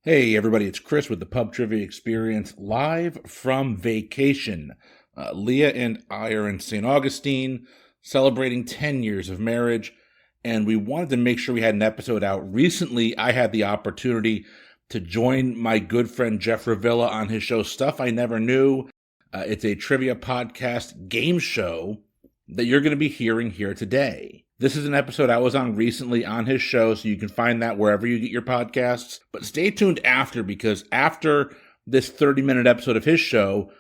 Hey everybody, it's Chris with the Pub Trivia Experience live from vacation. Leah and I are in St. Augustine celebrating 10 years of marriage, and we wanted to make sure we had an episode out. Recently, I had the opportunity to join my good friend Jeff Revilla on his show Stuff I Never Knew. It's a trivia podcast game show that you're going to be hearing here today. This is an episode I was on recently on his show, so you can find that wherever you get your podcasts. But stay tuned after, because after this 30-minute episode of his show,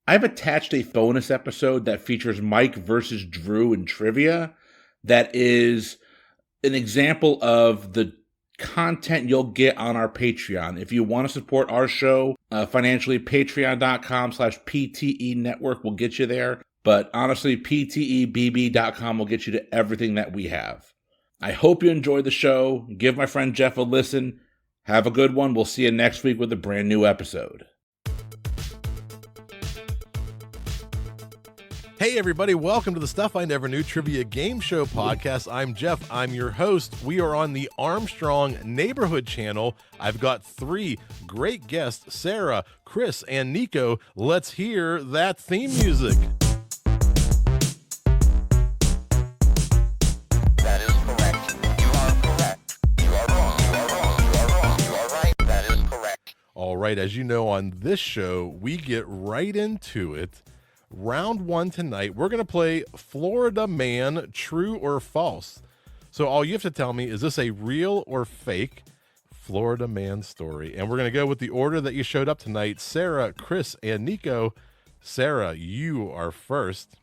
I've attached a bonus episode that features Mike versus Drew in trivia that is an example of the content you'll get on our Patreon. If you want to support our show financially, patreon.com/PTE network will get you there. But honestly, PTEBB.com will get you to everything that we have. I hope you enjoy the show. Give my friend Jeff a listen. Have a good one. We'll see you next week with a brand new episode. Hey everybody, welcome to the Stuff I Never Knew Trivia Game Show podcast. I'm Jeff, I'm your host. We are on the Armstrong Neighborhood Channel. I've got three great guests, Sarah, Chris, and Nico. Let's hear that theme music. That is correct. You are correct. You are wrong. You are wrong. You are wrong. You are right. That is correct. All right, as you know, on this show, we get right into it. Round one tonight, we're going to play Florida Man, true or false. So all you have to tell me, is this a real or fake Florida Man story? And we're going to go with the order that you showed up tonight. Sarah, Chris, and Nico. Sarah, you are first.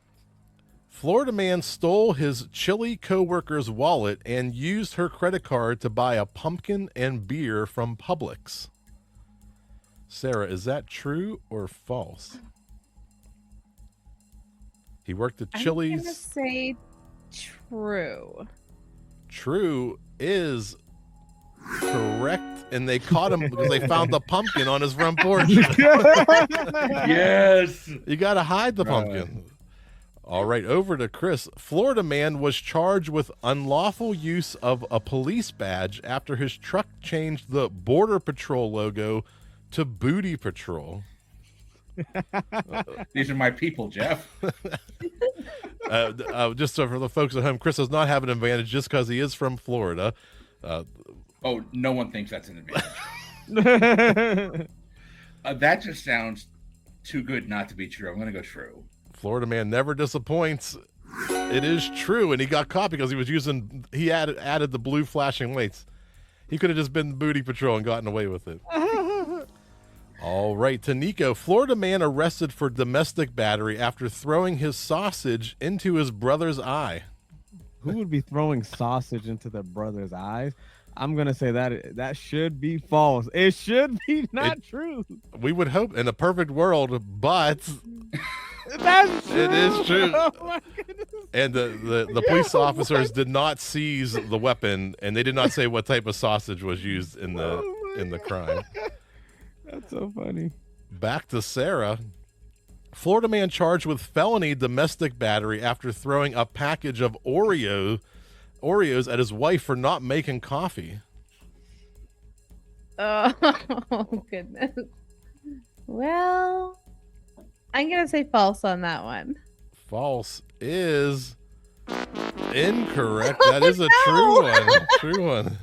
Florida Man stole his chilly coworker's wallet and used her credit card to buy a pumpkin and beer from Publix. Sarah, is that true or false? He worked at Chili's. I'm going to say true. True is correct, and they caught him because they found the pumpkin on his front porch. Yes! You got to hide the pumpkin. All right, over to Chris. Florida Man was charged with unlawful use of a police badge after his truck changed the Border Patrol logo to Booty Patrol. These are my people, Jeff. Just so for the folks at home, Chris does not have an advantage just because he is from Florida. Oh, no one thinks that's an advantage. That just sounds too good not to be true. I'm going to go true. Florida Man never disappoints. It is true, and he got caught because he added the blue flashing lights. He could have just been Booty Patrol and gotten away with it. All right, to Nico. Florida Man arrested for domestic battery after throwing his sausage into his brother's eye. Who would be throwing sausage into their brother's eyes? I'm going to say that should be false. It should be not true. We would hope in a perfect world, but That's true. it is true. Oh my goodness. And the police officers did not seize the weapon, and they did not say what type of sausage was used in the crime. That's so funny. Back to Sarah. Florida Man charged with felony domestic battery after throwing a package of Oreos at his wife for not making coffee. Oh, goodness. Well, I'm going to say false on that one. False is incorrect. That is a true one. True one.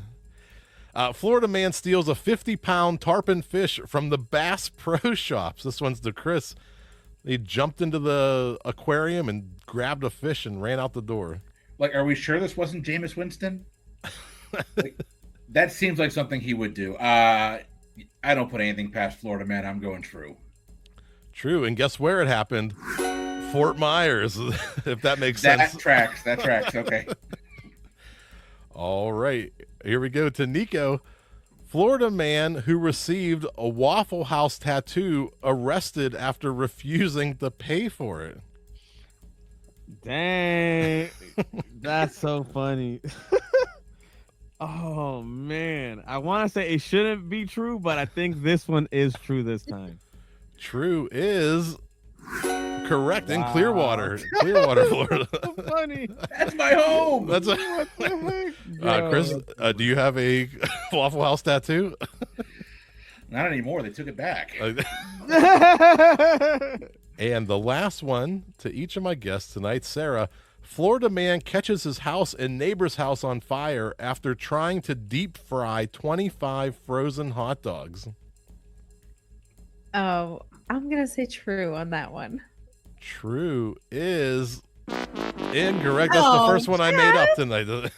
Florida Man steals a 50-pound tarpon fish from the Bass Pro Shops. This one's to Chris. He jumped into the aquarium and grabbed a fish and ran out the door. Like, are we sure this wasn't Jameis Winston? That seems like something he would do. I don't put anything past Florida Man. I'm going true. True, and guess where it happened? Fort Myers, if that makes sense. That tracks. Okay. All right, here we go to Nico. Florida Man who received a Waffle House tattoo arrested after refusing to pay for it. Dang. That's so funny. Oh, man. I want to say it shouldn't be true, but I think this one is true this time. True is correct. Wow. In Clearwater, Florida. So funny. That's my home. That's a, What the heck? Chris, do you have a Waffle House tattoo? Not anymore. They took it back. And the last one to each of my guests tonight, Sarah. Florida man catches his house and neighbor's house on fire after trying to deep fry 25 frozen hot dogs. Oh, I'm gonna say true on that one. True is incorrect. That's the first one I made up tonight.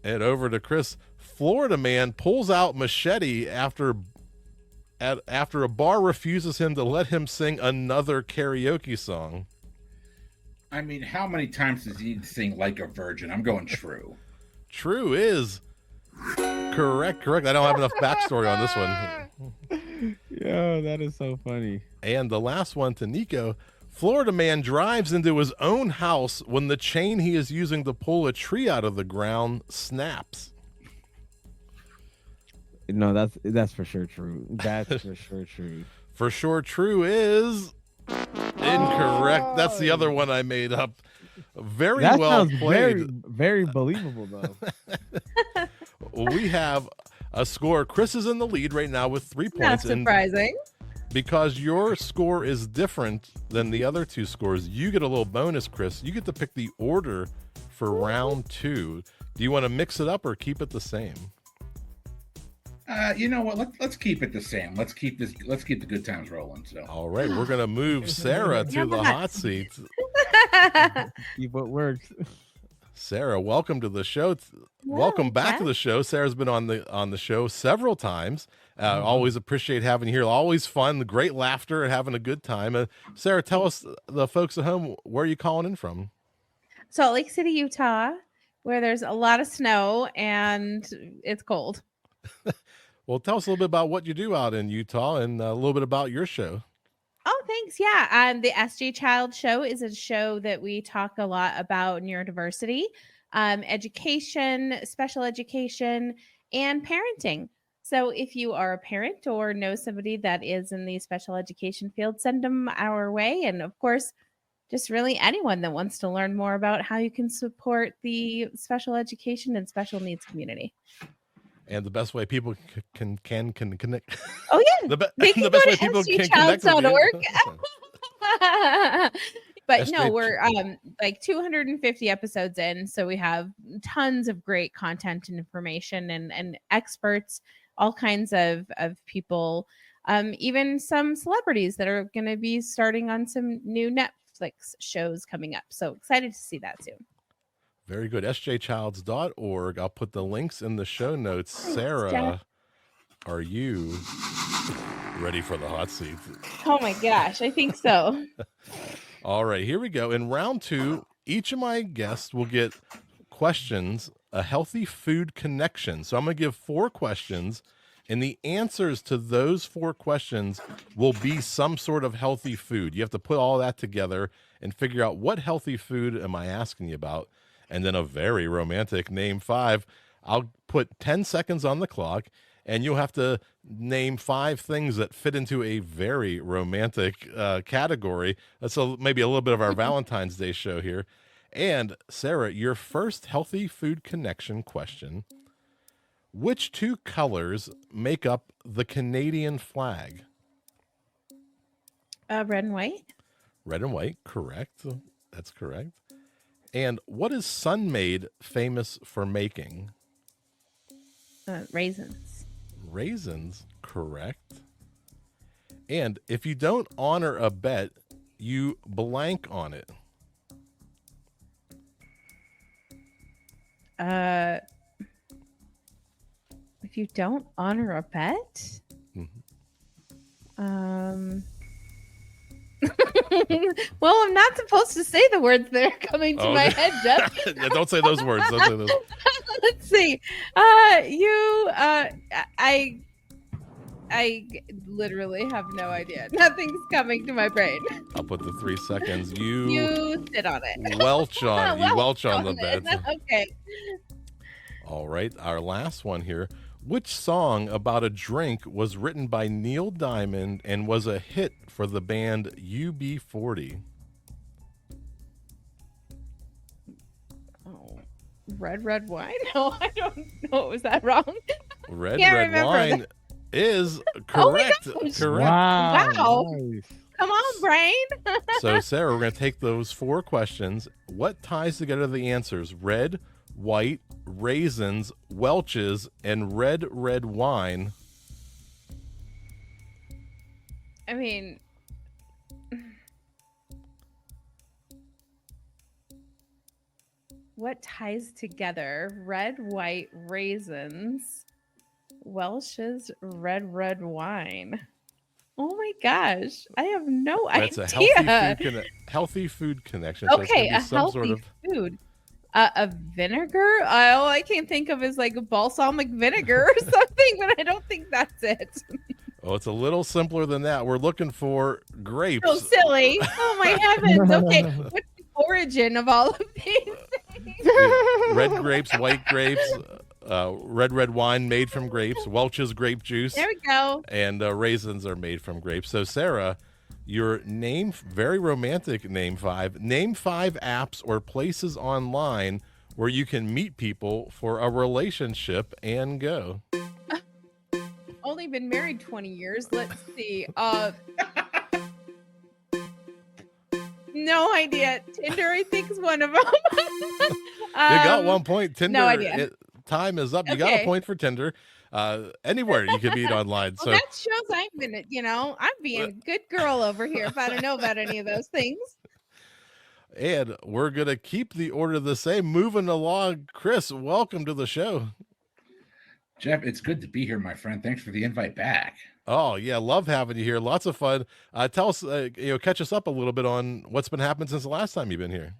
And over to Chris. Florida man pulls out machete after a bar refuses him to let him sing another karaoke song. I mean, how many times does he sing Like a Virgin? I'm going true. True is correct. I don't have enough backstory on this one. Yo, that is so funny. And the last one to Nico. Florida man drives into his own house when the chain he is using to pull a tree out of the ground snaps. No, that's for sure true. That's for sure true. For sure, true is incorrect. That's the other one I made up. Very That well sounds played. very believable though. We have a score. Chris is in the lead right now with 3 Not points. surprising. Because your score is different than the other two scores, you get a little bonus, Chris. You get to pick the order for round 2. Do you want to mix it up or keep it the same? You know what? Let's keep it the same. Let's keep the good times rolling. So. All right, we're gonna move Sarah to the hot seat. See what works. Sarah, welcome to the show. Welcome back to the show. Sarah's been on the show several times. Always appreciate having you here. Always fun, great laughter, and having a good time. Sarah, tell us, the folks at home, where are you calling in from? Salt Lake City, Utah, where there's a lot of snow and it's cold. Well, tell us a little bit about what you do out in Utah and a little bit about your show. Oh, thanks. Yeah. The SJ Child Show is a show that we talk a lot about neurodiversity, education, special education, and parenting. So if you are a parent or know somebody that is in the special education field, send them our way. And of course, just really anyone that wants to learn more about how you can support the special education and special needs community. And the best way people can connect. Oh yeah, the they can the go best to way people can connect with sjchilds.org. you. But no, we're like 250 episodes in, so we have tons of great content and information and experts, all kinds of people, even some celebrities that are going to be starting on some new Netflix shows coming up. So excited to see that soon. Very good. sjchilds.org. I'll put the links in the show notes. Thanks, Sarah, Jeff. are you ready for the hot seat? Oh my gosh, I think so. All right, here we go. In round 2, each of my guests will get questions, a healthy food connection. So I'm going to give 4 questions, and the answers to those 4 questions will be some sort of healthy food. You have to put all that together and figure out what healthy food am I asking you about. And then a very romantic name 5. I'll put 10 seconds on the clock, and you'll have to name 5 things that fit into a very romantic category. That's maybe a little bit of our Valentine's Day show here. And Sarah, your first healthy food connection question: which 2 colors make up the Canadian flag? Red and white. Red and white, correct. That's correct. And what is Sun-Maid famous for making? Raisins. Raisins, correct. And if you don't honor a bet, you blank on it. If you don't honor a bet, well, I'm not supposed to say the words that are coming to my head, Jeff. Yeah, don't say those words. Don't say those. Let's see. I literally have no idea. Nothing's coming to my brain. I'll put the 3 seconds. You sit on it. Welch on. You welch on the it. bet. Okay. All right, our last one here. Which song about a drink was written by Neil Diamond and was a hit for the band UB40? Oh, red wine? No, I don't know. Was that wrong? Red Can't red remember wine is Oh my correct. gosh. Correct. Wow. Nice. Come on, brain. So, Sarah, we're going to take those 4 questions. What ties together the answers? Red, white, raisins, Welch's, and red wine. I mean, what ties together red, white, raisins, Welch's, red wine? Oh my gosh, I have no That's idea. a healthy food connection. So it's Okay, gonna a be some healthy sort of food. A vinegar? All I can think of is like balsamic vinegar or something, but I don't think that's it. Oh, it's a little simpler than that. We're looking for grapes. So silly. Oh my heavens. Okay, what's the origin of all of these things? Red grapes, white grapes, red wine made from grapes, Welch's grape juice, There we go. and raisins are made from grapes. So, Sarah, your very romantic name 5. Name 5 apps or places online where you can meet people for a relationship and go. Only been married 20 years. Let's see. No idea. Tinder, I think, is one of them. You got 1 point. Tinder. no idea. Time is up. You got a Okay. point for Tinder. Anywhere you can meet online. Well, So that shows I'm being a good girl over here if I don't know about any of those things. And we're going to keep the order the same. Moving along, Chris, welcome to the show. Jeff, it's good to be here, my friend. Thanks for the invite back. Oh, yeah, love having you here. Lots of fun. Tell us, catch us up a little bit on what's been happening since the last time you've been here.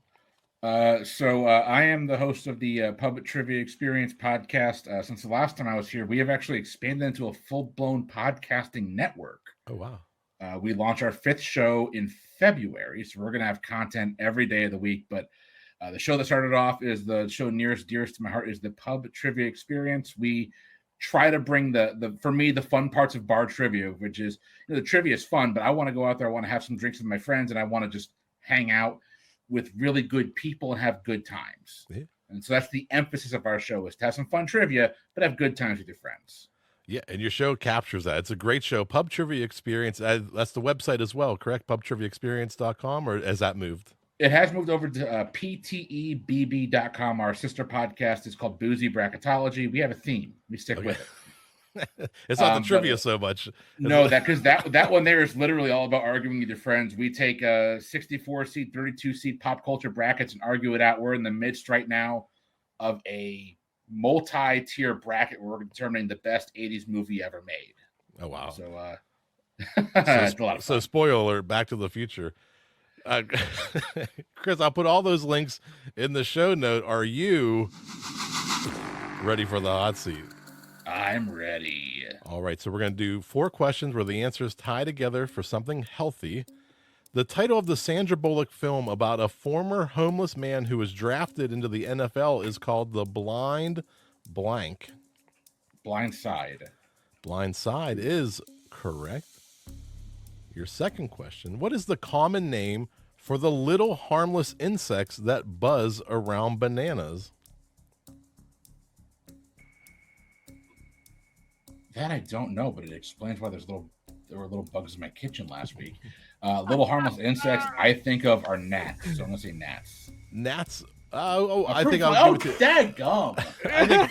So I am the host of the Public Trivia Experience podcast. Since the last time I was here, we have actually expanded into a full-blown podcasting network. Oh, wow. We launch our 5th show in February, so we're going to have content every day of the week. But the show that started off is the show dearest to my heart is the Pub Trivia Experience. We try to bring for me, the fun parts of bar trivia, which is, the trivia is fun, but I want to go out there, I want to have some drinks with my friends, and I want to just hang out with really good people and have good times. Yeah. And so that's the emphasis of our show, is to have some fun trivia, but have good times with your friends. Yeah, and your show captures that. It's a great show. Pub Trivia Experience, that's the website as well, correct? pubtriviaexperience.com, or has that moved? It has moved over to PTEBB.com. Our sister podcast is called Boozy Bracketology. We have a theme. We stick with it. It's not the trivia so much. No, because that one there is literally all about arguing with your friends. We take a 64-seat, 32-seat pop culture brackets and argue it out. We're in the midst right now of a multi-tier bracket where we're determining the best 80s movie ever made. Oh, wow. So, it's a lot of fun. So spoiler alert, Back to the Future. Chris, I'll put all those links in the show note. Are you ready for the hot seat? I'm ready. All right, so we're going to do 4 questions where the answers tie together for something healthy. The title of the Sandra Bullock film about a former homeless man who was drafted into the NFL is called The Blind Blank. Blind Side. Blind Side is correct. Your second question, what is the common name for the little harmless insects that buzz around bananas? That I don't know, but it explains why there were little bugs in my kitchen last week. Little harmless insects I think of are gnats. So I'm gonna say gnats. Gnats. I think I'll give it to daggum. I think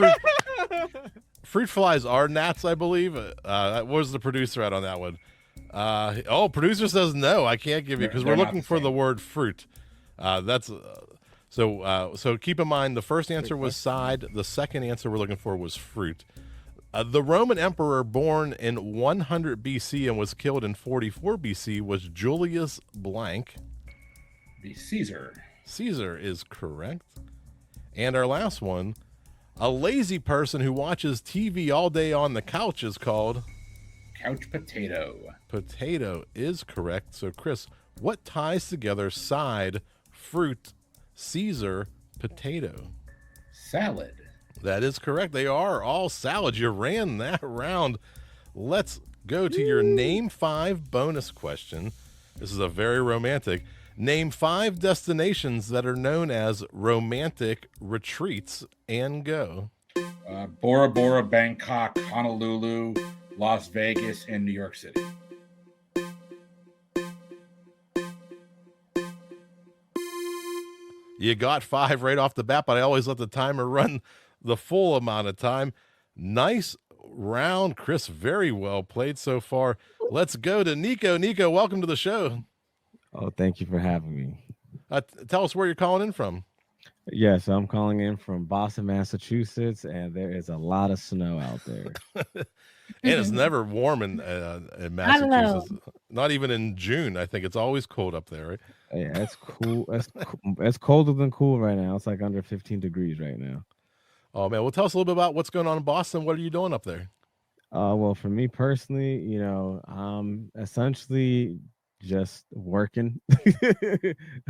fruit flies are gnats, I believe. What was the producer at on that one? Producer says no. I can't give you because we're They're not looking the for same. the word fruit. So keep in mind the first answer was side. The second answer we're looking for was fruit. The Roman emperor born in 100 BC and was killed in 44 BC was Julius Blank. Be Caesar. Caesar is correct. And our last one, a lazy person who watches TV all day on the couch is called Couch potato. Potato is correct. So Chris, what ties together side, fruit, Caesar, potato? Salad. That is correct. They are all salad. You ran that round. Let's go to your name 5 bonus question. This is a very romantic. Name 5 destinations that are known as romantic retreats and go. Bora Bora, Bangkok, Honolulu, Las Vegas, and New York City. You got 5 right off the bat, but I always let the timer run the full amount of time. Nice round, Chris. Very well played so far. Let's go to Nico. Nico, welcome to the show. Oh, thank you for having me. Tell us where you're calling in from. Yes, I'm calling in from Boston, Massachusetts, and there is a lot of snow out there. And it's never warm in Massachusetts. Not even in June. I think it's always cold up there, right? Yeah, it's cool. It's colder than cool right now. It's like under 15 degrees right now. Oh man, well, tell us a little bit about what's going on in Boston. What are you doing up there? Well, for me personally, I'm essentially just working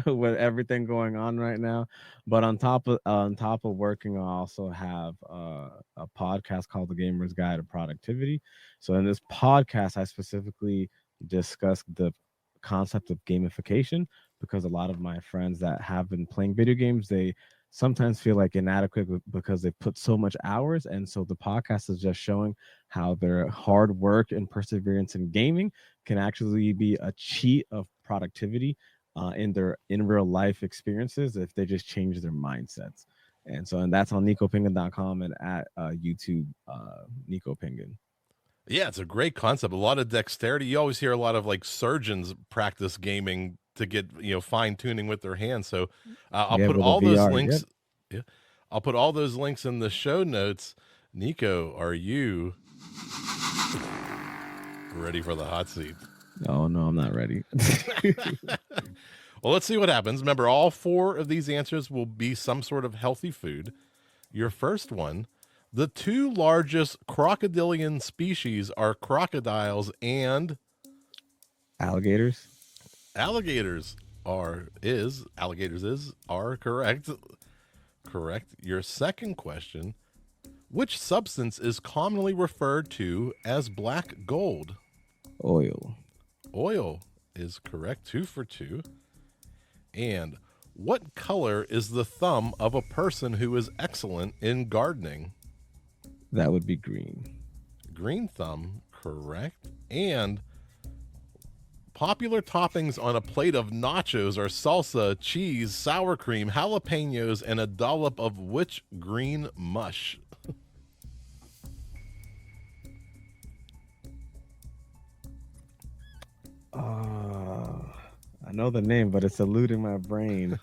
with everything going on right now. But on top of working, I also have a podcast called The Gamer's Guide to Productivity. So in this podcast, I specifically discuss the concept of gamification, because a lot of my friends that have been playing video games, they sometimes feel like inadequate because they put so much hours. And so the podcast is just showing how their hard work and perseverance in gaming can actually be a cheat of productivity in their in real life experiences if they just change their mindsets. And that's on nicopingan.com and at YouTube Nico Pingan. Yeah, it's a great concept. A lot of dexterity. You always hear a lot of like surgeons practice gaming to get fine tuning with their hands. So I'll put all those links. Yep. Yeah, I'll put all those links in the show notes. Nico, are you ready for the hot seat? Oh no, I'm not ready. Well, let's see what happens. Remember, all 4 of these answers will be some sort of healthy food. Your first one: the 2 largest crocodilian species are crocodiles and alligators. Alligators are correct. Correct. Your second question: which substance is commonly referred to as black gold? Oil. Oil is correct. 2 for 2. And what color is the thumb of a person who is excellent in gardening? That would be green. Green thumb, correct. And popular toppings on a plate of nachos are salsa, cheese, sour cream, jalapenos, and a dollop of which green mush? I know the name, but it's eluding my brain.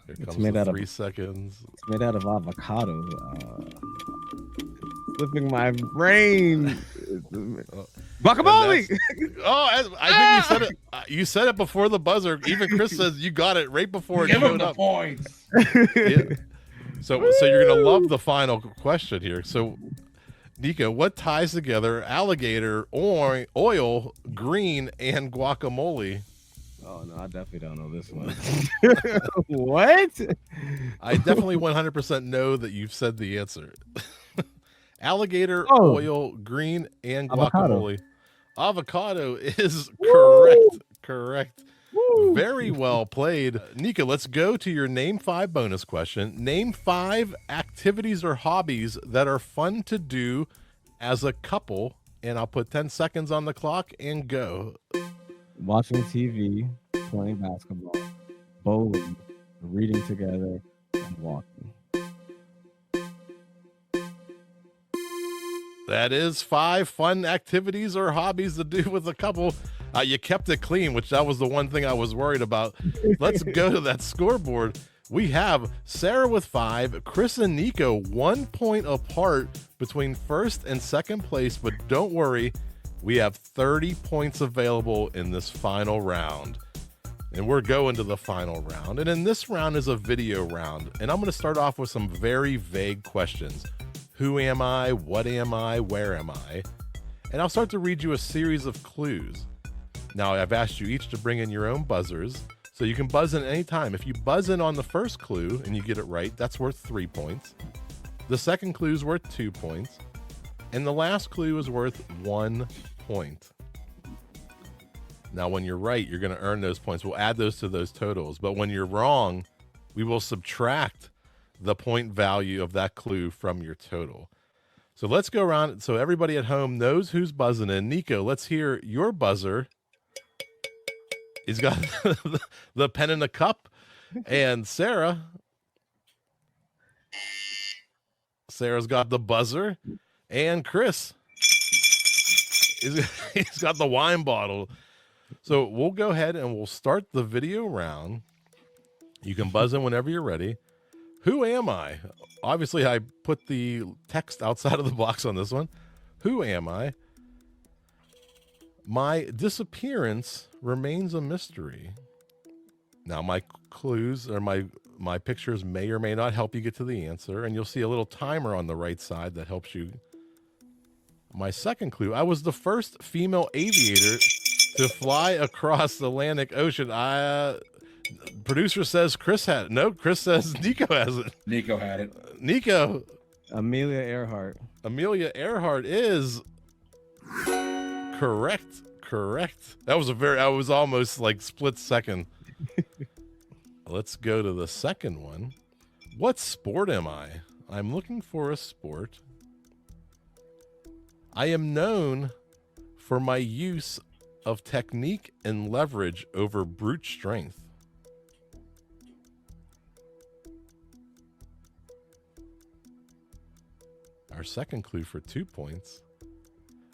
Here comes the 3 seconds. It's made out of avocado. Slipping my brain. Guacamole. I think you said it. You said it before the buzzer. Even Chris says you got it right before it showed up. Points. Yeah. So you're gonna love the final question here. So, Nico, what ties together alligator, oil, green, and guacamole? Oh no, I definitely don't know this one. What? I definitely 100% know that you've said the answer. Alligator, oil, green, and guacamole. Avocado is correct. Correct. Woo. Very well played. Nico, let's go to your Name 5 bonus question. Name 5 activities or hobbies that are fun to do as a couple, and I'll put 10 seconds on the clock and go. Watching TV, playing basketball, bowling, reading together, and walking. That is 5 fun activities or hobbies to do with a couple. You kept it clean, which that was the one thing I was worried about. Let's go to that scoreboard. We have Sarah with 5, Chris and Nico 1 point apart between first and second place, but don't worry, we have 30 points available in this final round. And we're going to the final round. And in this round is a video round. And I'm going to start off with some very vague questions. Who am I? What am I? Where am I? And I'll start to read you a series of clues. Now, I've asked you each to bring in your own buzzers, so you can buzz in any time. If you buzz in on the first clue and you get it right, that's worth 3 points. The second clue is worth 2 points. And the last clue is worth 1 point. Now, when you're right, you're going to earn those points. We'll add those to those totals. But when you're wrong, we will subtract the point value of that clue from your total. So let's go around so everybody at home knows who's buzzing in. Nico, let's hear your buzzer. He's got the pen and the cup. And Sarah's got the buzzer. And Chris, he's got the wine bottle. So we'll go ahead and we'll start the video round. You can buzz in whenever you're ready. Who am I? Obviously, I put the text outside of the box on this one. Who am I? My disappearance remains a mystery. Now, my clues or my pictures may or may not help you get to the answer, and you'll see a little timer on the right side that helps you. My second clue, I was the first female aviator to fly across the Atlantic Ocean. Producer says Chris had it. No, Chris says Nico has it. Nico had it. Nico. Amelia Earhart. Amelia Earhart is correct. That was I was almost like split second. Let's go to the second one. What sport am I? I'm looking for a sport. I am known for my use of technique and leverage over brute strength. Our second clue for 2 points.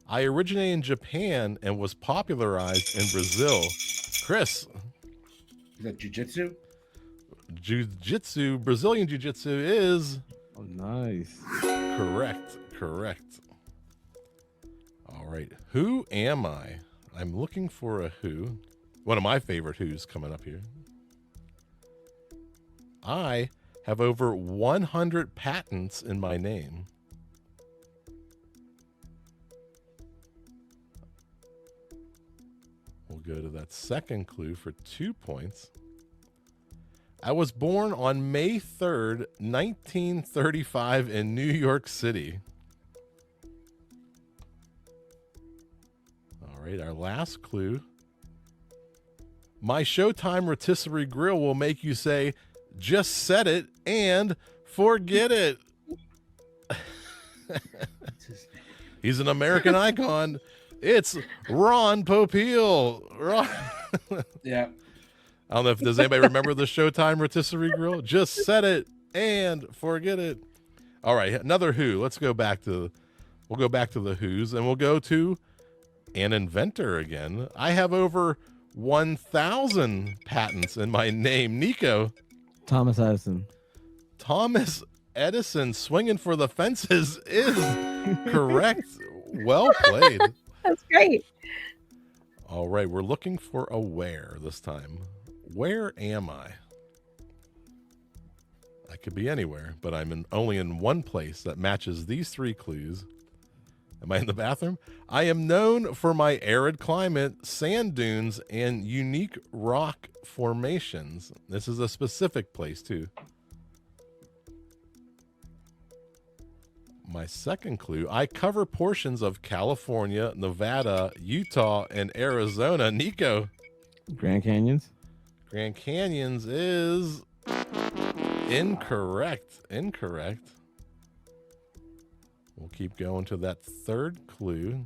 I originated in Japan and was popularized in Brazil. Chris. Is that jiu-jitsu? Jiu-jitsu, Brazilian jiu-jitsu is... Oh, nice. Correct. All right. Who am I? I'm looking for a who. One of my favorite who's coming up here. I have over 100 patents in my name. We'll go to that second clue for 2 points. I was born on May 3rd, 1935 in New York City. All right, our last clue. My Showtime rotisserie grill will make you say, just set it and forget it. He's an American icon. It's Ron Popeil. Ron. Yeah. I don't know if does anybody remember the Showtime rotisserie grill? Just set it and forget it. All right, another who. We'll go back to the who's, and we'll go to an inventor again. I have over 1,000 patents in my name. Nico. Thomas Edison. Thomas Edison, swinging for the fences, is correct. Well played. That's great. All right, we're looking for a where this time. Where am I? I could be anywhere, but I'm only in one place that matches these 3 clues. Am I in the bathroom? I am known for my arid climate, sand dunes, and unique rock formations. This is a specific place, too. My second clue, I cover portions of California, Nevada, Utah, and Arizona. Nico. Grand Canyons. Grand Canyons is incorrect. We'll keep going to that third clue.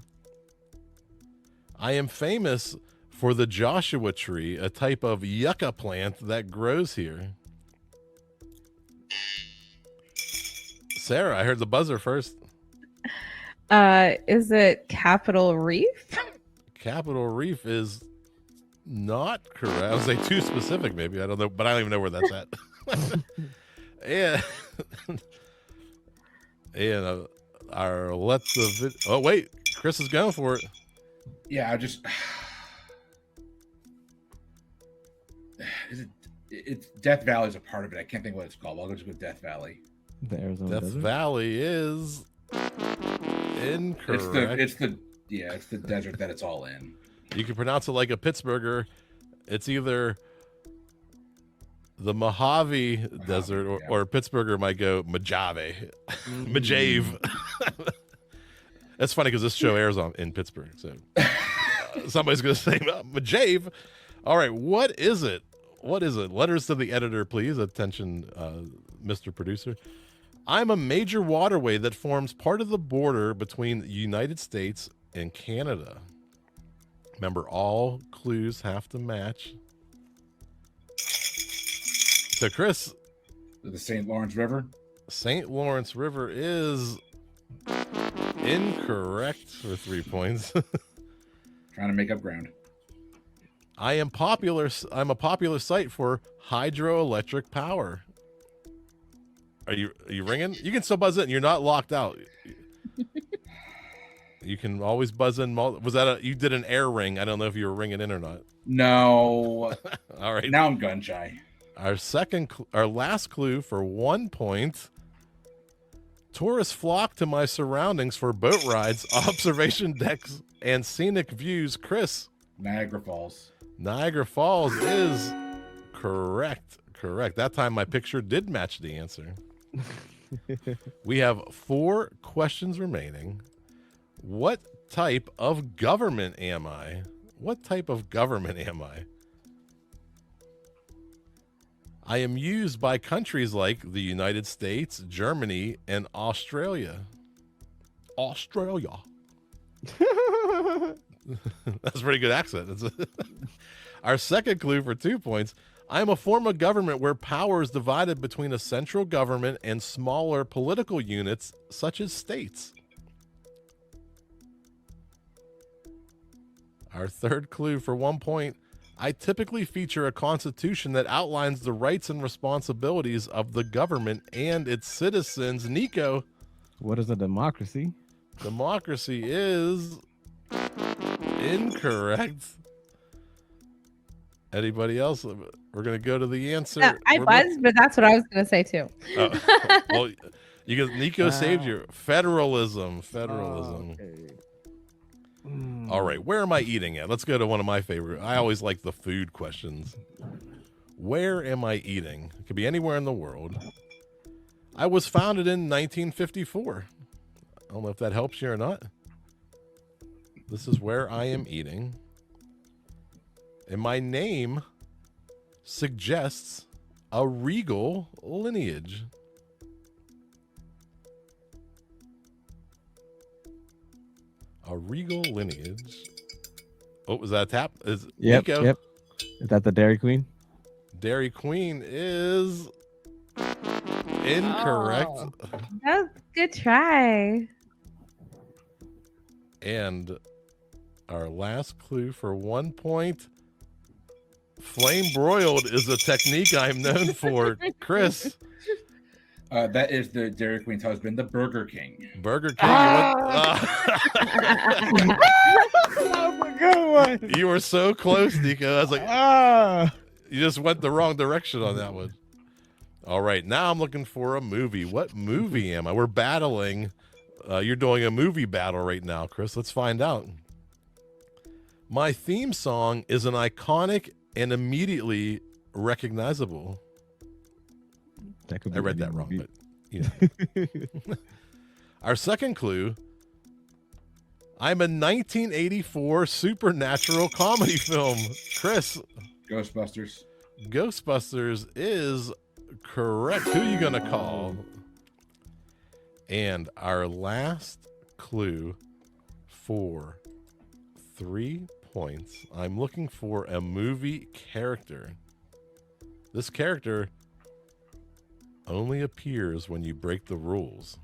I am famous for the Joshua tree, a type of yucca plant that grows here. Sarah, I heard the buzzer first. Is it Capitol Reef? Capitol Reef is not correct. I would say too specific, maybe. I don't know, but I don't even know where that's at. Oh wait, Chris is going for it. Yeah, it's Death Valley is a part of it. I can't think what it's called. I'll just go Death Valley. The Arizona Death Desert? Valley is incorrect. It's the desert that it's all in. You can pronounce it like a Pittsburgher. It's either the Mojave Desert or Pittsburgher might go Mojave. Mojave. That's funny because this show airs in Pittsburgh. So somebody's going to say Mojave. All right. What is it? Letters to the editor, please. Attention, Mr. Producer. I'm a major waterway that forms part of the border between the United States and Canada. Remember, all clues have to match. So, Chris. The St. Lawrence River. St. Lawrence River is incorrect for 3 points. Trying to make up ground. I'm a popular site for hydroelectric power. Are you ringing? You can still buzz in. You're not locked out. You can always buzz in. Was that you did an air ring? I don't know if you were ringing in or not. No. All right. Now I'm gun shy. Our last clue for 1 point. Tourists flock to my surroundings for boat rides, observation decks, and scenic views. Chris. Niagara Falls. Niagara Falls is correct. Correct. That time my picture did match the answer. We have 4 questions remaining. What type of government am I? What type of government am I? I am used by countries like the United States, Germany, and Australia. Australia. That's a pretty good accent. Our second clue for 2 points. I am a form of government where power is divided between a central government and smaller political units, such as states. Our third clue for 1 point. I typically feature a constitution that outlines the rights and responsibilities of the government and its citizens. Nico. What is a democracy? Democracy is incorrect. Anybody else? We're going to go to the answer. Yeah, I buzzed, but that's what I was going to say too. Oh, well, Nico saved you. Federalism. Oh, okay. All right, where am I eating at? Let's go to one of my favorite. I always like the food questions. Where am I eating? It could be anywhere in the world. I was founded in 1954. I don't know if that helps you or not. This is where I am eating. And my name suggests a regal lineage. A regal lineage. Oh, was that a tap? Yep. Nico? Yep. Is that the Dairy Queen? Dairy Queen is incorrect. Oh, that was a good try. And our last clue for 1 point. Flame broiled is a technique I'm known for. Chris. That is the Dairy Queen's husband, the Burger King. Burger King. That was a good one. You were so close, Nico. I was like, you just went the wrong direction on that one. All right, now I'm looking for a movie. What movie am I? We're battling. You're doing a movie battle right now, Chris. Let's find out. My theme song is an iconic and immediately recognizable. I read that wrong, but you know. Our second clue. I'm a 1984 supernatural comedy film. Chris. Ghostbusters. Ghostbusters is correct. Who are you going to call? And our last clue for 3 points. I'm looking for a movie character. This character only appears when you break the rules.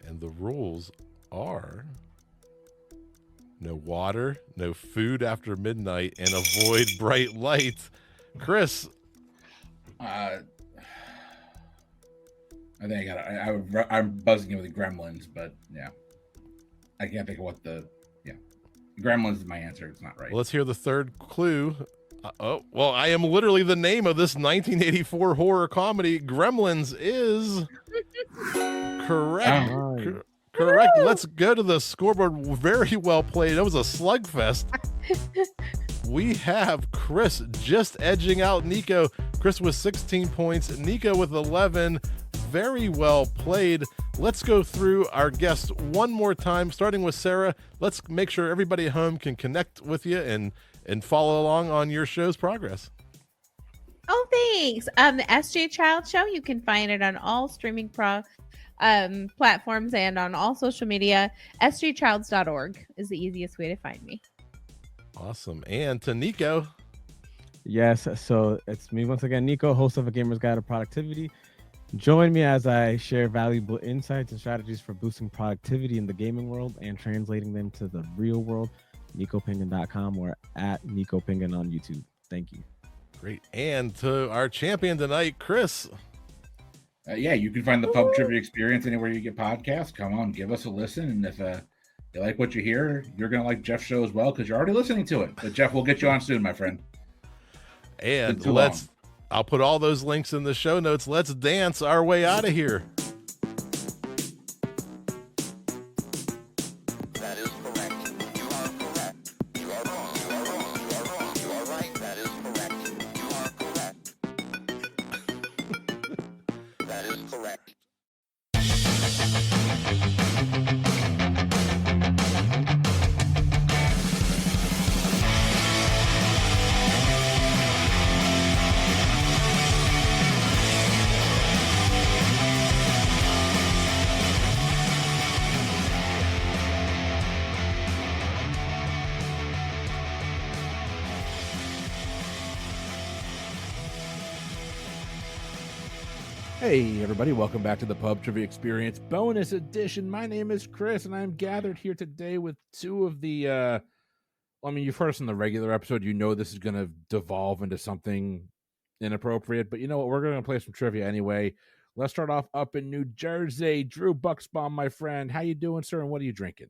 And the rules are no water, no food after midnight, and avoid bright lights. Chris. I think I'm buzzing it with the Gremlins, but yeah. I can't think of what Gremlins is my answer. It's not right. Well, let's hear the third clue. I am literally the name of this 1984 horror comedy. Gremlins is correct. Correct. Let's go to the scoreboard. Very well played. That was a slugfest. We have Chris just edging out Nico. Chris with 16 points. Nico with 11. Very well played. Let's go through our guests one more time, starting with Sarah. Let's make sure everybody at home can connect with you and and follow along on your show's progress. Oh, thanks. The SJ Child Show, you can find it on all streaming platforms and on all social media. sjchilds.org is the easiest way to find me. Awesome. And to Nico. Yes, so it's me once again, Nico, host of A Gamer's Guide to Productivity. Join me as I share valuable insights and strategies for boosting productivity in the gaming world and translating them to the real world. NicoPingan.com or at NicoPingan on YouTube. Thank you. Great. And to our champion tonight, Chris. Yeah, you can find the Pub Trivia Experience anywhere you get podcasts. Come on, give us a listen. And if you like what you hear, you're going to like Jeff's show as well because you're already listening to it. But Jeff, we'll get you on soon, my friend. And I'll put all those links in the show notes. Let's dance our way out of here. That is correct. You are correct. You are wrong. You are wrong. You are wrong. You are right. That is correct. You are correct. That is correct. Hey, everybody. Welcome back to the Pub Trivia Experience bonus edition. My name is Chris, and I'm gathered here today with two of the, you've heard us in the regular episode. You know this is going to devolve into something inappropriate, but you know what? We're going to play some trivia anyway. Let's start off up in New Jersey. Drew Bucksbaum, my friend. How you doing, sir, and what are you drinking?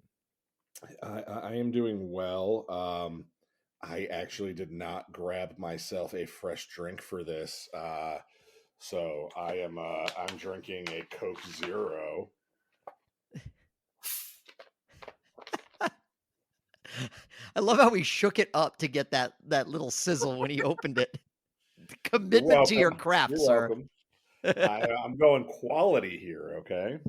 I am doing well. I actually did not grab myself a fresh drink for this. So I'm drinking a Coke Zero. I love how he shook it up to get that little sizzle when he opened it. Commitment to your craft, You're sir. welcome. I'm going quality here, okay?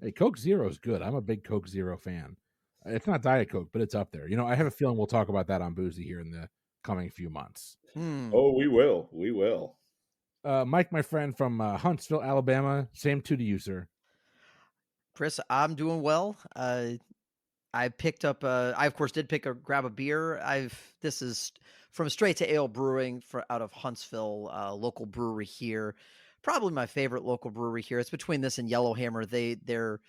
Hey, Coke Zero is good. I'm a big Coke Zero fan. It's not Diet Coke, but it's up there. You know, I have a feeling we'll talk about that on Boozy here in the coming few months. Oh, we will. We will. Mike, my friend from Huntsville, Alabama. Same to you, sir. Chris, I'm doing well. I picked up. I of course did grab a beer. This is from Straight to Ale Brewing out of Huntsville, local brewery here. Probably my favorite local brewery here. It's between this and Yellowhammer. They're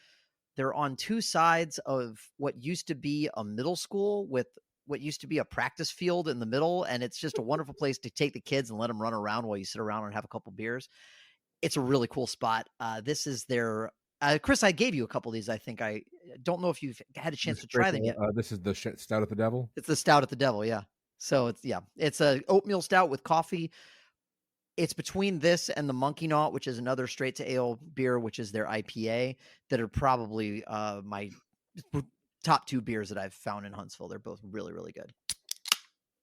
on two sides of what used to be a middle school with what used to be a practice field in the middle, and it's just a wonderful place to take the kids and let them run around while you sit around and have a couple beers. It's a really cool spot. This is their Chris, I gave you a couple of these. I think I don't know if you've had a chance to try them yet. This is the Stout at the Devil. It's the Stout at the Devil, yeah. So it's a oatmeal stout with coffee. It's between this and the Monkey Knot, which is another straight to ale beer, which is their IPA, that are probably my top two beers that I've found in Huntsville. They're both really, really good.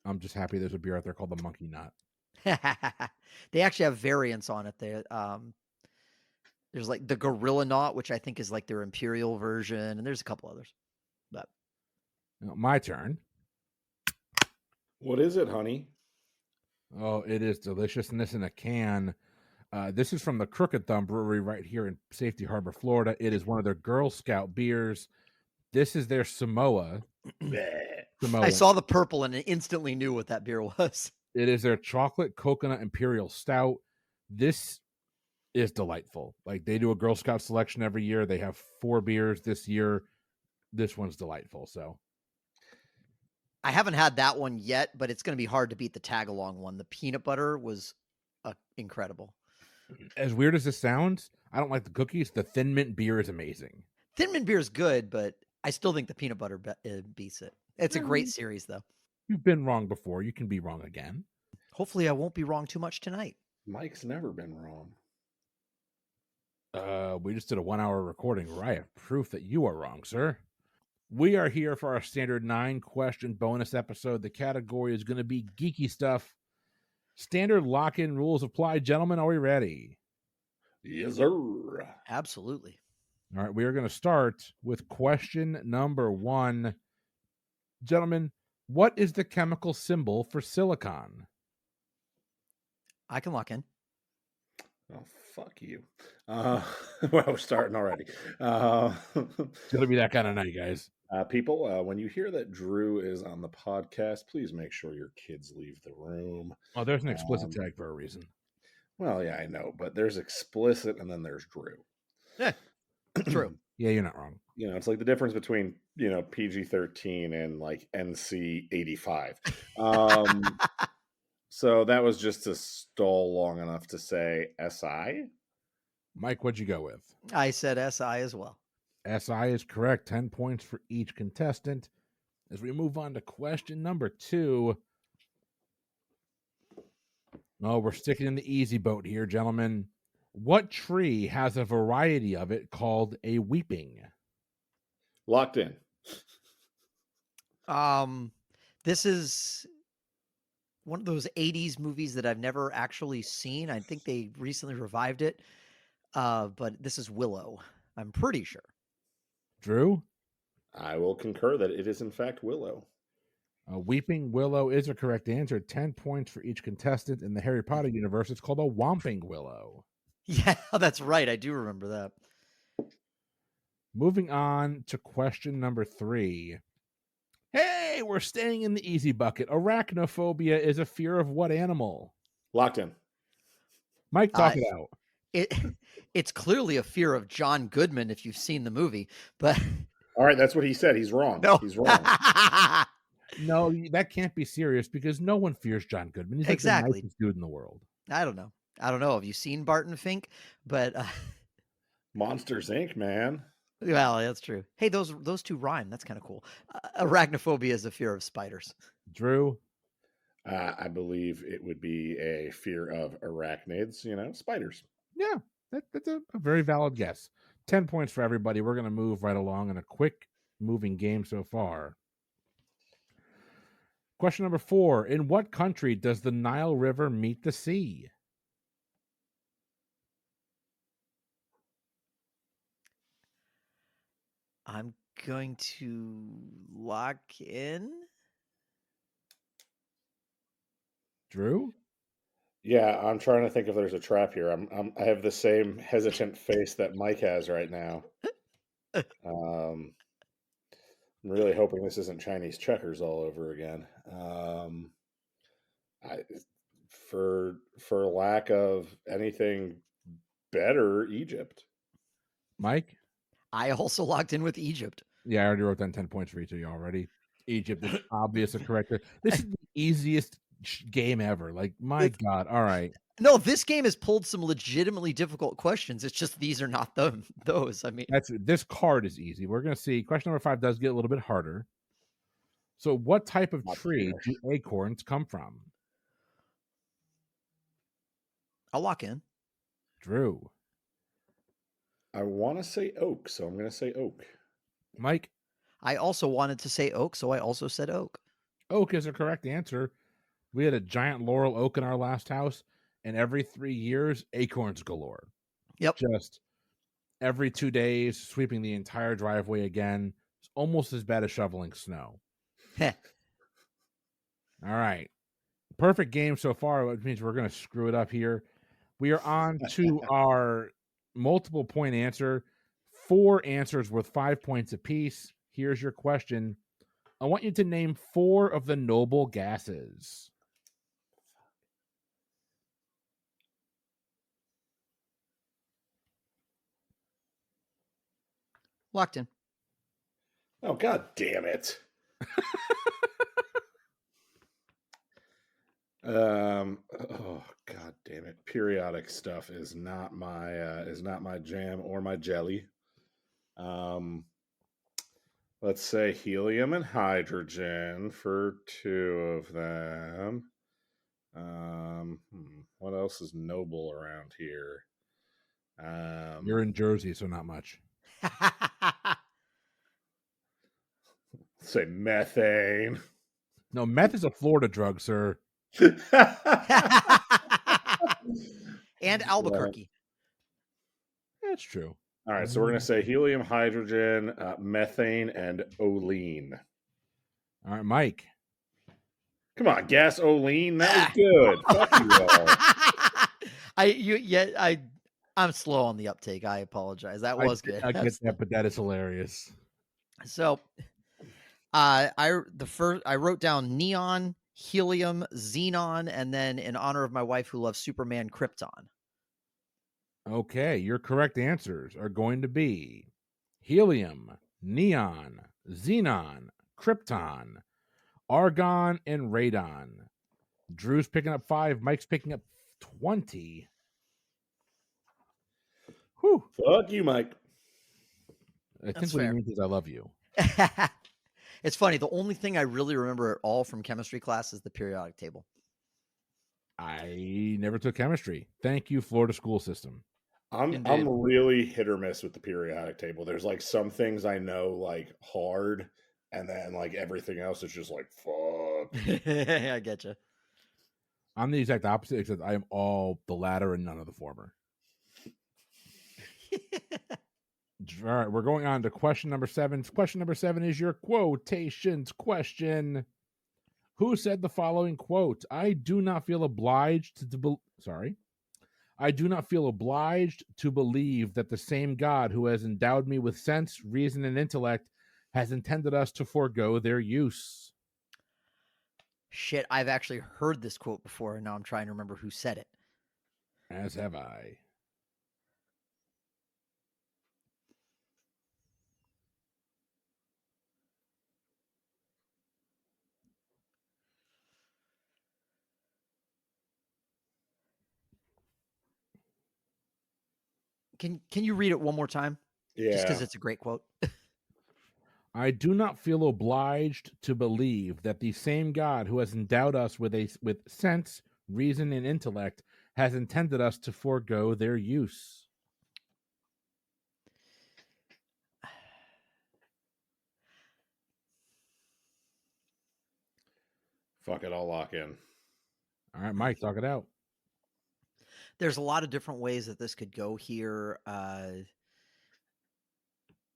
I'm just happy there's a beer out there called the Monkey Knot. They actually have variants on it. There's like the Gorilla Knot, which I think is like their Imperial version, and there's a couple others. But my turn. What is it, honey? Oh, it is deliciousness in a can. This is from the Crooked Thumb Brewery right here in Safety Harbor, Florida. It is one of their Girl Scout beers. This is their Samoa. I saw the purple and instantly knew what that beer was. It is their chocolate coconut imperial stout. This is delightful. Like, they do a Girl Scout selection every year. They have 4 beers this year. This one's delightful. So I haven't had that one yet, but it's going to be hard to beat the tag along one. The peanut butter was incredible. As weird as this sounds, I don't like the cookies. The Thin Mint beer is amazing. Thin Mint beer is good, but I still think the peanut butter beats it. It's a great series, though. You've been wrong before. You can be wrong again. Hopefully I won't be wrong too much tonight. Mike's never been wrong. We just did a 1-hour recording where I have proof that you are wrong, sir. We are here for our standard 9-question bonus episode. The category is going to be geeky stuff. Standard lock-in rules apply. Gentlemen, are we ready? Yes, sir. Absolutely. All right, we are going to start with question number 1. Gentlemen, What is the chemical symbol for silicon? I can lock in. Oh, fuck you. Well, we're starting already. It's gonna be that kind of night, guys. People, when you hear that Drew is on the podcast, please make sure your kids leave the room. Oh, there's an explicit Um, tag for a reason. Well, yeah, I know, but there's explicit and then there's Drew. Yeah, true. Yeah, you're not wrong. You know, it's like the difference between, PG-13 and like NC-85. So that was just to stall long enough to say SI. Mike, what'd you go with? I said SI as well. SI is correct. 10 points for each contestant. As we move on to question number 2. Oh, we're sticking in the easy boat here, gentlemen. What tree has a variety of it called a weeping? Locked in. This is one of those 80s movies that I've never actually seen. I think they recently revived it. But this is Willow. I'm pretty sure. Drew? I will concur that it is in fact Willow. Weeping Willow is a correct answer. 10 points for each contestant. In the Harry Potter universe, it's called a Whomping Willow. Yeah, that's right. I do remember that. Moving on to question number 3. Hey, we're staying in the easy bucket. Arachnophobia is a fear of what animal? Locked in. Mike, talk it out. It's clearly a fear of John Goodman if you've seen the movie, but All right, that's what he said. He's wrong. no, He's wrong. No, that can't be serious because no one fears John Goodman. He's like Exactly. the nicest dude in the world. I don't know. Have you seen Barton Fink? But Monsters Inc., man. well, that's true. Hey, those two rhyme. That's kind of cool. Arachnophobia is a fear of spiders. Drew? I believe it would be a fear of arachnids, spiders. Yeah, that's a very valid guess. 10 points for everybody. We're going to move right along in a quick moving game so far. Question number 4. In what country does the Nile River meet the sea? I'm going to lock in. Drew? Yeah, I'm trying to think if there's a trap here. I have the same hesitant face that Mike has right now. I'm really hoping this isn't Chinese checkers all over again. For lack of anything better, Egypt. Mike? I also locked in with Egypt. Yeah, I already wrote down 10 points for each of you already. Egypt is obvious and correct. This is the easiest game ever. Like, my God. All right. No, this game has pulled some legitimately difficult questions. It's just these are not those. I mean, This card is easy. We're going to see. Question number 5 does get a little bit harder. So, what type of tree do acorns come from? I'll lock in. Drew? I want to say oak, so I'm going to say oak. Mike? I also wanted to say oak, so I also said oak. Oak is a correct answer. We had a giant laurel oak in our last house, and every 3 years, acorns galore. Yep. Just every 2 days, sweeping the entire driveway again. It's almost as bad as shoveling snow. Heh. All right. Perfect game so far, which means we're going to screw it up here. We are on to our multiple point answer. 4 answers worth 5 points apiece. Here's your question. I want you to name 4 of the noble gases. Locked in. Oh, God damn it. Oh, God damn it. Periodic stuff is not my jam or my jelly. Let's say helium and hydrogen for 2 of them. What else is noble around here? You're in Jersey, so not much. Say methane. No, meth is a Florida drug, sir. And Albuquerque. That's true. All right, so we're going to say helium, hydrogen, methane, and oleine. All right, Mike. Come on, gasoline. That was good. Fuck you all. I'm slow on the uptake. I apologize. That was good. I get that, but that is hilarious. So, I wrote down neon, helium, xenon, and then in honor of my wife who loves Superman, Krypton. Okay, your correct answers are going to be helium, neon, xenon, krypton, argon, and radon. Drew's picking up 5. Mike's picking up 20. Whew. Fuck you, Mike. I That's think what he fair. means is I love you. It's funny. The only thing I really remember at all from chemistry class is the periodic table. I never took chemistry. Thank you, Florida school system. I'm really hit or miss with the periodic table. There's like some things I know like hard, and then like everything else is just like fuck. I get you. I'm the exact opposite, except I am all the latter and none of the former. All right, we're going on to question number 7. Question number 7 is your quotations question. Who said the following quote? I do not feel obliged I do not feel obliged to believe that the same God who has endowed me with sense, reason, and intellect has intended us to forego their use. Shit, I've actually heard this quote before, and now I'm trying to remember who said it. As have I. Can you read it one more time? Yeah. Just because it's a great quote. I do not feel obliged to believe that the same God who has endowed us with sense, reason, and intellect has intended us to forego their use. Fuck it, I'll lock in. All right, Mike, talk it out. There's a lot of different ways that this could go here.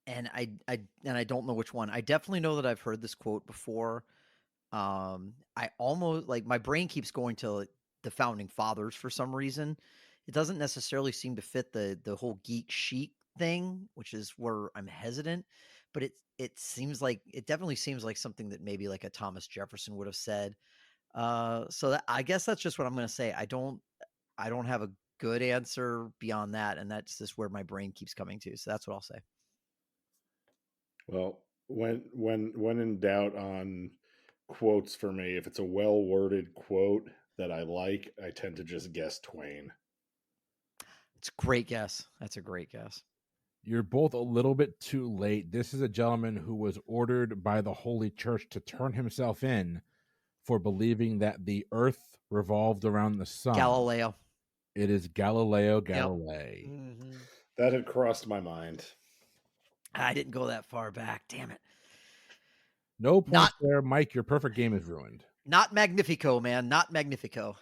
And I don't know which one. I definitely know that I've heard this quote before. I almost like my brain keeps going to the founding fathers for some reason. It doesn't necessarily seem to fit the whole geek chic thing, which is where I'm hesitant. But it definitely seems like something that maybe like a Thomas Jefferson would have said. So I guess that's just what I'm going to say. I don't have a good answer beyond that, and that's just where my brain keeps coming to. So that's what I'll say. Well, when in doubt on quotes for me, if it's a well worded quote that I like, I tend to just guess Twain. It's a great guess. That's a great guess. You're both a little bit too late. This is a gentleman who was ordered by the Holy Church to turn himself in for believing that the earth revolved around the sun. Galileo. It is Galileo Galilei. Yep. Mm-hmm. That had crossed my mind. I didn't go that far back. Damn it. No points there. Mike, your perfect game is ruined. Not Magnifico, man. Not Magnifico.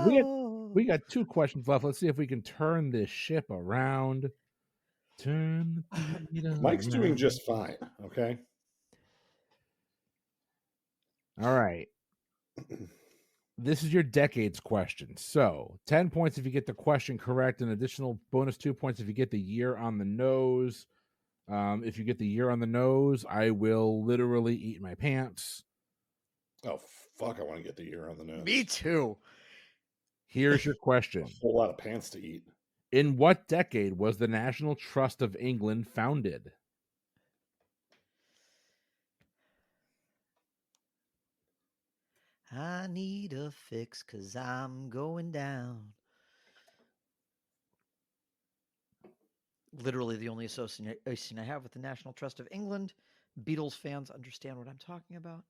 We got 2 questions left. Let's see if we can turn this ship around. Turn the Mike's around. doing just fine, okay? All right. This is your decades question. So 10 points if you get the question correct, an additional bonus 2 points if you get the year on the nose. If you get the year on the nose, I will literally eat my pants. Oh, fuck, I want to get the year on the nose. Me too. Here's your question. A whole lot of pants to eat. In what decade was the National Trust of England founded? I need a fix because I'm going down. Literally the only association I have with the National Trust of England. Beatles fans understand what I'm talking about.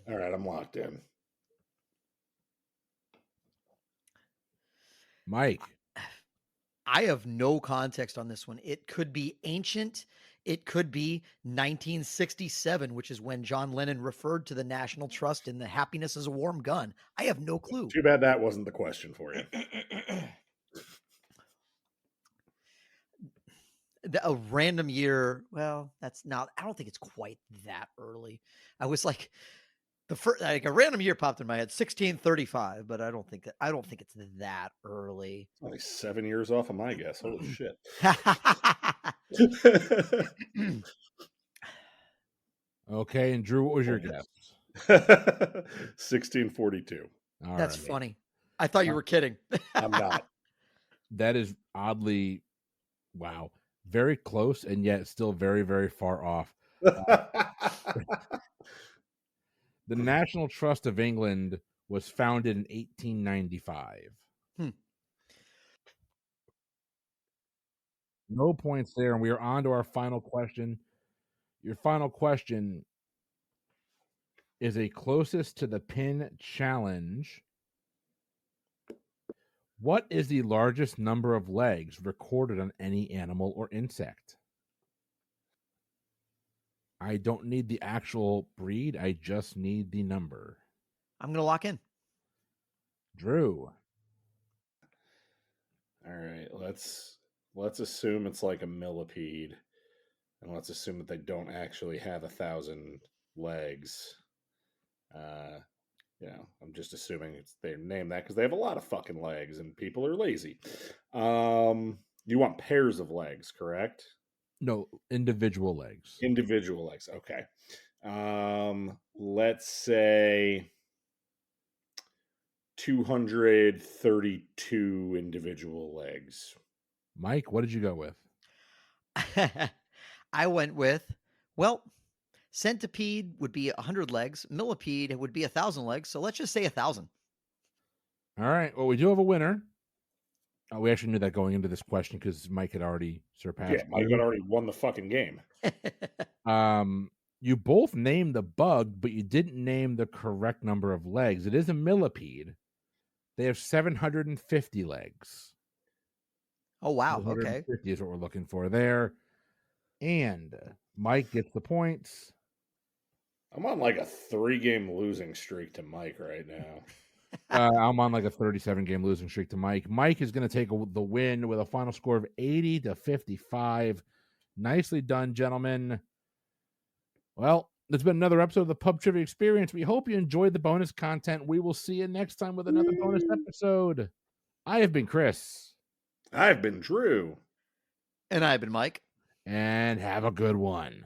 All right, I'm locked in. Mike. I have no context on this one. It could be ancient. It could be 1967, which is when John Lennon referred to the National Trust in the Happiness is a Warm Gun. I have no clue. Too bad that wasn't the question for you. A random year. Well, that's not, I don't think it's quite that early. I was like, The first, like a random year popped in my head, 1635, but I don't think it's that early. Only 7 years off of my guess. Holy shit. Okay, and Drew, what was your guess? 1642. All That's right. funny. I thought you were kidding. I'm not. That is oddly, wow, very close, and yet still very, very far off. The National Trust of England was founded in 1895. No points there, and we are on to our final question. Your final question is a closest to the pin challenge. What is the largest number of legs recorded on any animal or insect? I don't need the actual breed. I just need the number. I'm going to lock in. Drew. All right, let's assume it's like a millipede, and let's assume that they don't actually have 1,000 legs. I'm just assuming they name that because they have a lot of fucking legs, and people are lazy. You want pairs of legs, correct? No, individual legs. Individual legs. Okay. Let's say 232 individual legs. Mike, what did you go with? I went with, well, centipede would be 100 legs. Millipede would be 1,000 legs. So let's just say 1,000. All right. Well, we do have a winner. We actually knew that going into this question because Mike had already surpassed. Yeah, Mike had already won the fucking game. You both named the bug, but you didn't name the correct number of legs. It is a millipede. They have 750 legs. Oh, wow. Okay. 750 is what we're looking for there. And Mike gets the points. I'm on like a 3-game losing streak to Mike right now. I'm on like a 37-game losing streak to Mike. Mike is going to take the win with a final score of 80-55. Nicely done, gentlemen. Well, there's been another episode of the Pub Trivia Experience. We hope you enjoyed the bonus content. We will see you next time with another bonus episode. I have been Chris. I've been Drew. And I've been Mike. And have a good one.